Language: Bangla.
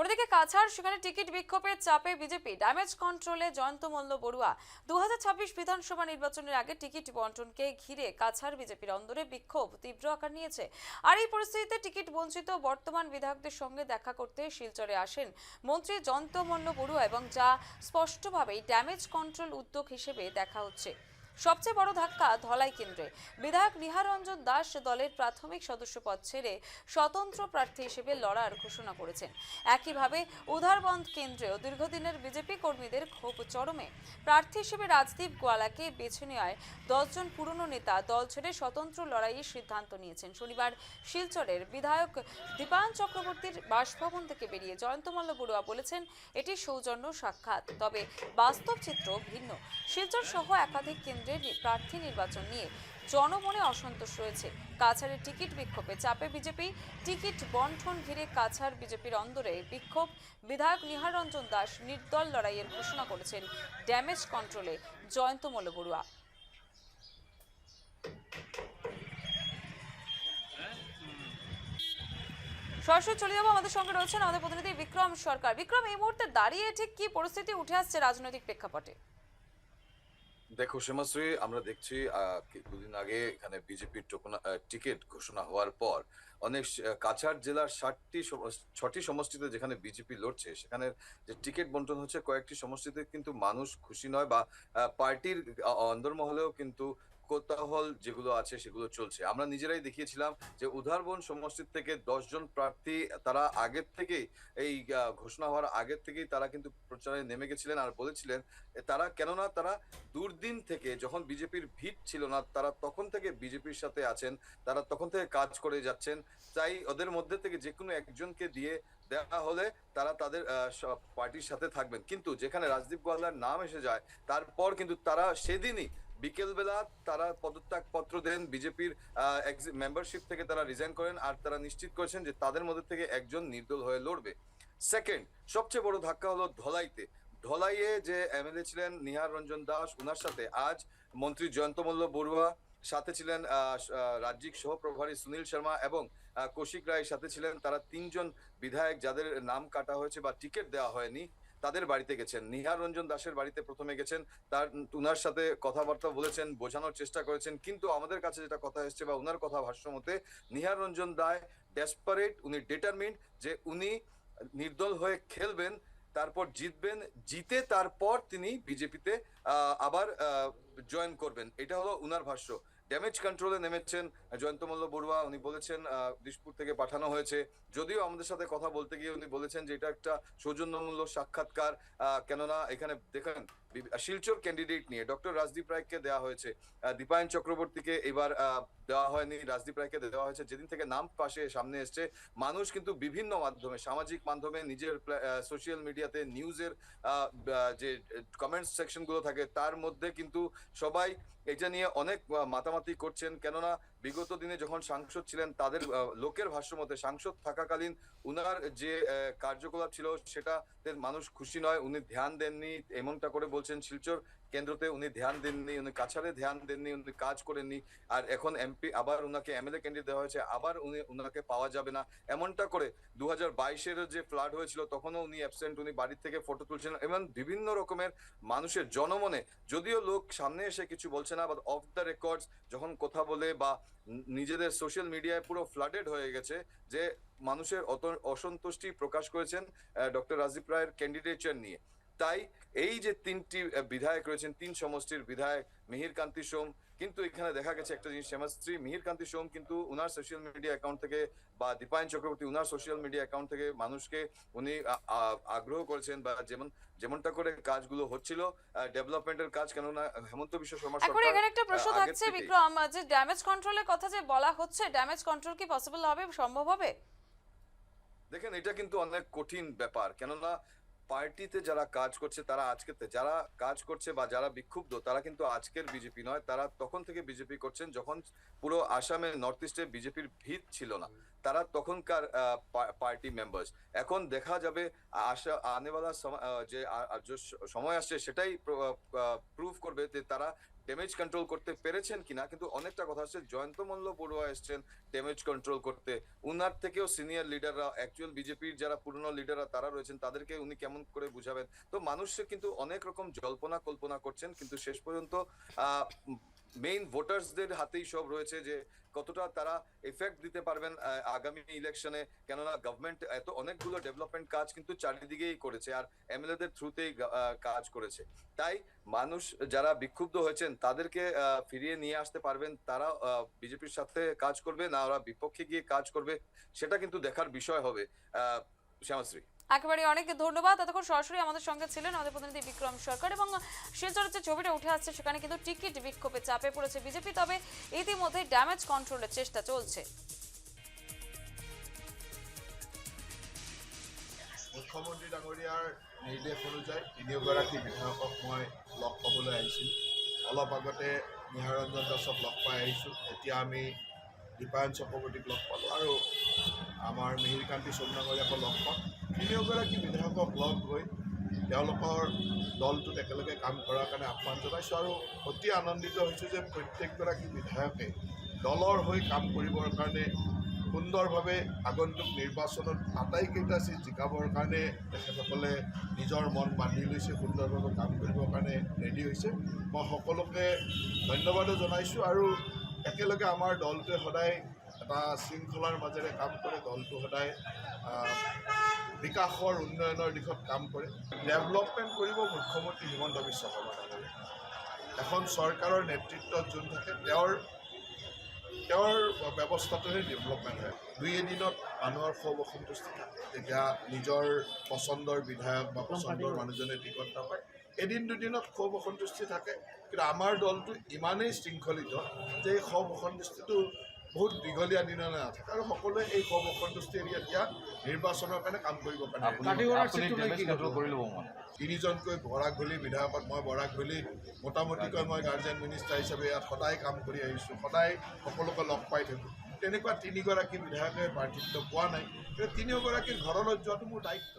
ওদিকে কাছাড়, সেখানে টিকিট বিক্ষোভের চাপে বিজেপি ড্যামেজ কন্ট্রোলে জয়ন্ত মল্ল বড়ুয়া। 2026 বিধানসভা নির্বাচনের আগে টিকিট বন্টনকে ঘিরে কাছাড় বিজেপির অন্দরে বিক্ষোভ তীব্র আকার নিয়েছে। আর এই পরিস্থিতিতে টিকিট বঞ্চিত বর্তমান বিধায়কদের সঙ্গে দেখা করতে শিলচরে আসেন মন্ত্রী জয়ন্ত মল্ল বড়ুয়া, এবং যা স্পষ্টভাবেই ড্যামেজ কন্ট্রোল উদ্যোগ হিসেবে দেখা হচ্ছে। সবচেয়ে বড় ধাক্কা ধলাই কেন্দ্রে বিধায়ক নিহার রঞ্জন দাস দলের প্রাথমিক সদস্য পদ ছেড়ে স্বতন্ত্র প্রার্থী হিসেবে লড়ার ঘোষণা করেছেন। একইভাবে উধারবন্দ কেন্দ্রেও দীর্ঘদিনের বিজেপি কর্মীদের ক্ষোভ চরমে। প্রার্থী হিসেবে রাজদীপ গোয়ালাকে বেছে নেওয়ায় 10 জন পুরনো নেতা দল ছেড়ে স্বতন্ত্র লড়াইয়ের সিদ্ধান্ত নিয়েছেন। শনিবার শিলচরের বিধায়ক দীপায়ন চক্রবর্তীর বাসভবন থেকে বেরিয়ে জয়ন্ত মল্ল বড়ুয়া বলেছেন, এটি সৌজন্য সাক্ষাৎ, তবে বাস্তব চিত্র ভিন্ন। শিলচর সহ একাধিক কেন্দ্রের প্রার্থী নির্বাচন নিয়ে জনমনে অসন্তোষ রয়েছে। কাছাড়ের টিকিট বিক্ষোভে চাপে বিজেপি, টিকিট বন্টন ঘিরে কাছাড় বিজেপির অন্দরে বিক্ষোভ। বিধায়ক নিহার রঞ্জন দাস নির্দল লড়াইয়ের ঘোষণা করেছেন ড্যামেজ কন্ট্রোলে জয়ন্ত মল্ল বড়ুয়া। সরাসরি চলে যাবো, আমাদের সঙ্গে রয়েছেন আমাদের প্রতিনিধি বিক্রম সরকার। বিক্রম, এই মুহূর্তে দাঁড়িয়ে ঠিক কি পরিস্থিতি উঠে আসছে রাজনৈতিক প্রেক্ষাপটে? দেখো সীমাশ্রী, আমরা দেখছি দুদিন আগে এখানে বিজেপির টিকিট ঘোষণা হওয়ার পর অনেক কাছাড় জেলার 6টি সমষ্টিতে যেখানে বিজেপি লড়ছে, সেখানে যে টিকিট বন্টন হচ্ছে কয়েকটি সমষ্টিতে কিন্তু মানুষ খুশি নয়, বা পার্টির অন্দরমহলেও কিন্তু কোতাহল যেগুলো আছে সেগুলো চলছে। আমরা নিজেরাই দেখিয়েছিলাম যে উধারবন সমষ্টি থেকে 10 জন প্রার্থী তারা আগের থেকেই এই ঘোষণা হওয়ার আগের থেকেই তারা কিন্তু প্রচারে নেমে গেছিলেন আর বলেছিলেন তারা, কেননা তারা দুর্দিন থেকে যখন বিজেপির ভিত ছিল না, তারা তখন থেকে বিজেপির সাথে আছেন, তারা তখন থেকে কাজ করে যাচ্ছেন। তাই ওদের মধ্যে থেকে যে কোনো একজনকে দিয়ে দেওয়া হলে তারা তাদের পার্টির সাথে থাকবেন। কিন্তু যেখানে রাজদীপ গোয়ালার নাম এসে যায়, তারপর কিন্তু তারা সেদিনই বিকেলবেলা তারা পদত্যাগ পত্র দেন, বিজেপির মেম্বারশিপ থেকে তারা রিজাইন করেন, আর তারা নিশ্চিত করেছেন যে তাদের মধ্যে থেকে একজন নির্দল হয়ে লড়বে। সেকেন্ড, সবচেয়ে বড় ধাক্কা হলো ধলাইতে। ধলাইয়ে যে এমএলএ ছিলেন নিহার রঞ্জন দাস, ওনার সাথে আজ মন্ত্রী জয়ন্ত মল্ল বড়ুয়া, সাথে ছিলেন রাজ্যিক সহপ্রভারী সুনীল শর্মা এবং কৌশিক রায় সাথে ছিলেন। তারা 3 জন বিধায়ক যাদের নাম কাটা হয়েছে বা টিকিট দেওয়া হয়নি, তাদের বাড়িতে গেছেন। নিহার রঞ্জন দাসের বাড়িতে প্রথমে গেছেন, উনার সাথে কথাবার্তা বলেছেন, বোঝানোর চেষ্টা করেছেন। কিন্তু আমাদের কাছে যেটা কথা এসছে বা উনার কথা ভাষ্য মতে, নিহার রঞ্জন দাস ডেসপারেট, উনি ডিটারমিন্ড যে উনি নির্দল হয়ে খেলবেন, তারপর জিতবেন, জিতে তারপর তিনি বিজেপিতে আবার জয়েন করবেন। এটা হলো উনার ভাষ্য। ড্যামেজ কন্ট্রোলে নেমেছেন জয়ন্ত মল্ল বড়ুয়া। উনি বলেছেন দিশপুর থেকে পাঠানো হয়েছে, যদিও আমাদের সাথে কথা বলতে গিয়ে উনি বলেছেন যে এটা একটা সৌজন্যমূলক সাক্ষাৎকার। কেননা এখানে দেখেন শিলচর ক্যান্ডিডেট নিয়ে ডক্টর রাজদীপ রায়কে দেওয়া হয়েছে, দীপায়ন চক্রবর্তীকে এবার দেওয়া হয়নি, রাজদীপ রায়কে দেওয়া হয়েছে। যেদিন থেকে নাম পাশে সামনে এসছে, মানুষ কিন্তু বিভিন্ন মাধ্যমে, সামাজিক মাধ্যমে, নিজের সোশ্যাল মিডিয়াতে, নিউজের যে কমেন্টস সেকশন গুলো থাকে, তার মধ্যে কিন্তু সবাই এটা নিয়ে অনেক মাতামাতি করছেন। কেননা বিগত দিনে যখন সাংসদ ছিলেন, তাদের লোকের ভাষ্য মতে সাংসদ থাকাকালীন উনার যে কার্যকলাপ ছিল সেটাতে মানুষ খুশি নয়, উনি ধ্যান দেননি, এমনটা করে বলছেন। শিলচর কেন্দ্রতে উনি ধ্যান দেননি, উনি কাছাড়ে ধ্যান দেননি, উনি কাজ করেননি। আর এখন এমপি আবার উনাকে এমএলএ ক্যান্ডিডেট দেওয়া হয়েছে, আবার উনাকে পাওয়া যাবে না, এমনটা করে 2022-এর যে ফ্লাড হয়েছিল তখনও উনি অ্যাবসেন্ট, উনি বাড়ি থেকে ফটো তুলছেন। এবং বিভিন্ন রকমের মানুষের জনমনে, যদিও লোক সামনে এসে কিছু বলছে না, বাট অফ দ্য রেকর্ডস যখন কথা বলে বা নিজেদের সোশ্যাল মিডিয়ায় পুরো ফ্লাডেড হয়ে গেছে, যে মানুষের অসন্তুষ্টি প্রকাশ করেছেন ডক্টর রাজদীপ রায়ের ক্যান্ডিডেচার নিয়ে। তাই এই যে 3টি বিধায়ক রয়েছেন, 3 সমষ্টির বিধায়ক মিহির কান্তি সোম, কিন্তু এখানে দেখা গেছে একটা জিনিস শ্যামাশ্রী, মিহির কান্তি সোম কিন্তু উনার সোশ্যাল মিডিয়া অ্যাকাউন্ট থেকে, বা দীপায়ন চক্রবর্তী উনার সোশ্যাল মিডিয়া অ্যাকাউন্ট থেকে মানুষকে উনি আগ্রহ করেছেন, বা যেমনটা করে কাজগুলো হচ্ছিল ডেভেলপমেন্টের কাজ। কেননা হেমন্ত বিশ্ব শর্মা এখন সরকার এখানে একটা প্রশ্ন থাকছে বিক্রম, যে ড্যামেজ কন্ট্রোলের কথা যে বলা হচ্ছে, ড্যামেজ কন্ট্রোল কি পসিবল হবে, সম্ভব হবে? দেখেন, এটা কিন্তু অনেক কঠিন ব্যাপার। কেননা পার্টিতে যারা কাজ করছে, তারা যারা কাজ করছে বা যারা বিক্ষুব্ধ, তারা কিন্তু আজকের বিজেপি নয়, তারা তখন থেকে বিজেপি করছেন যখন পুরো আসামে, নর্থ ইস্টে বিজেপির ভিত ছিল না। তারা তখনকার পার্টি মেম্বার্স। এখন দেখা যাবে আনেওয়ালা যে সময় আসছে সেটাই প্রুভ করবে যে তারা ড্যামেজ কন্ট্রোল করতে পেরেছেন কিনা, কিন্তু অনেকটা কথা হচ্ছে জয়ন্ত মল্ল বড়ুয়া এসছেন ড্যামেজ কন্ট্রোল করতে, উনার থেকেও সিনিয়র লিডাররা, অ্যাকচুয়াল বিজেপির যারা পুরনো লিডাররা তারা রয়েছেন, তাদেরকে উনি কেমন করে বুঝাবেন। তো মানুষে কিন্তু অনেক রকম জল্পনা কল্পনা করছেন, কিন্তু শেষ পর্যন্ত মেইন ভোটার্সদের হাতেই সব রয়েছে যে কতটা তারা এফেক্ট দিতে পারবেন আগামী ইলেকশনে। কেননা গভর্নমেন্ট এত অনেকগুলো ডেভেলপমেন্ট কাজ কিন্তু চারিদিকেই করেছে, আর এমএলএদের থ্রুতেই কাজ করেছে। তাই মানুষ যারা বিক্ষুব্ধ হয়েছেন তাদেরকে ফিরিয়ে নিয়ে আসতে পারবেন, তারা বিজেপির সাথে কাজ করবে না ওরা বিপক্ষে গিয়ে কাজ করবে, সেটা কিন্তু দেখার বিষয় হবে। শ্যামাশ্রী, একেবারে অনেক ধন্যবাদ। এতক্ষণ সরাসরি আমাদের সঙ্গে ছিলেন আমাদের প্রতিনিধি বিক্রম সরকার। এবং শিলচরের যে ছবিটা উঠে আসছে সেখানে কিন্তু টিকিট বিক্ষোভে চাপে পড়েছে বিজেপি, তবে ইতিমধ্যে ড্যামেজ কন্ট্রোলের চেষ্টা চলছে। মুখ্যমন্ত্ৰী ডাঙৰীয়াৰ নিৰ্দেশ অনুযায়ী তিনিওগৰাকী বিধায়কক মই লগ পাবলৈ আহিছিলোঁ। অলপ আগতে নিহাৰঞ্জন দাসক লগ পাই আহিছোঁ। এতিয়া আমি দীপায়ন চক্ৰৱৰ্তীক লগ পালোঁ আৰু আমাৰ মিহিৰকান্তি সোম ডাঙৰীয়াকো লগ পাম। তিনিওগৰাকী বিধায়কক লগ হৈ তেওঁলোকৰ দলটোত একেলগে কাম কৰাৰ কাৰণে আহ্বান জনাইছোঁ আৰু অতি আনন্দিত হৈছোঁ যে প্ৰত্যেকগৰাকী বিধায়কে দলৰ হৈ কাম কৰিবৰ কাৰণে সুন্দৰভাৱে আগন্তুক নিৰ্বাচনত আটাইকেইটা চিট জিকাবৰ কাৰণে তেখেতসকলে নিজৰ মন বান্ধি লৈছে, সুন্দৰভাৱে কাম কৰিবৰ কাৰণে ৰেডি হৈছে। মই সকলোকে ধন্যবাদো জনাইছোঁ আৰু একেলগে আমাৰ দলটোৱে সদায় এটা শৃংখলাৰ মাজেৰে কাম কৰে, দলটো সদায় বিকাশৰ উন্নয়নৰ দিশত কাম কৰে। ডেভেলপমেণ্ট কৰিব মুখ্যমন্ত্ৰী হিমন্ত বিশ্ব শৰ্মা ডাঙৰীয়াই। এখন চৰকাৰৰ নেতৃত্বত যোন থাকে তেওঁৰ ব্যৱস্থাটোহে ডেভেলপমেণ্ট হয়। দুই এদিনত মানুহৰ ক্ষোভ অসন্তুষ্টি থাকে, তেতিয়া নিজৰ পচন্দৰ বিধায়ক বা পচন্দৰ মানুহজনে টিকট নাপায়। এদিন দুদিনত ক্ষোভ অসন্তুষ্টি থাকে, কিন্তু আমাৰ দলটো ইমানেই শৃংখলিত যে এই ক্ষোভ অসন্তুষ্টিটো বহুত দীঘলীয়া দিনলৈ নাথাকে আৰু সকলোৱে এই ক্ষোভ অসন্তুষ্টি এৰি এতিয়া নিৰ্বাচনৰ কাৰণে কাম কৰিবৰ কাৰণে তিনিজনকৈ বৰাকভেলী বিধায়কত মই বৰাকভেলী মোটামুটিকৈ মই গাৰ্জেন মিনিষ্টাৰ হিচাপে ইয়াত সদায় কাম কৰি আহিছোঁ, সদায় সকলোকে লগ পাই থাকোঁ। তেনেকুৱা তিনিগৰাকী বিধায়কে প্ৰাৰ্থিত্ব পোৱা নাই, কিন্তু তিনিওগৰাকীৰ ঘৰলৈ যোৱাটো মোৰ দায়িত্ব।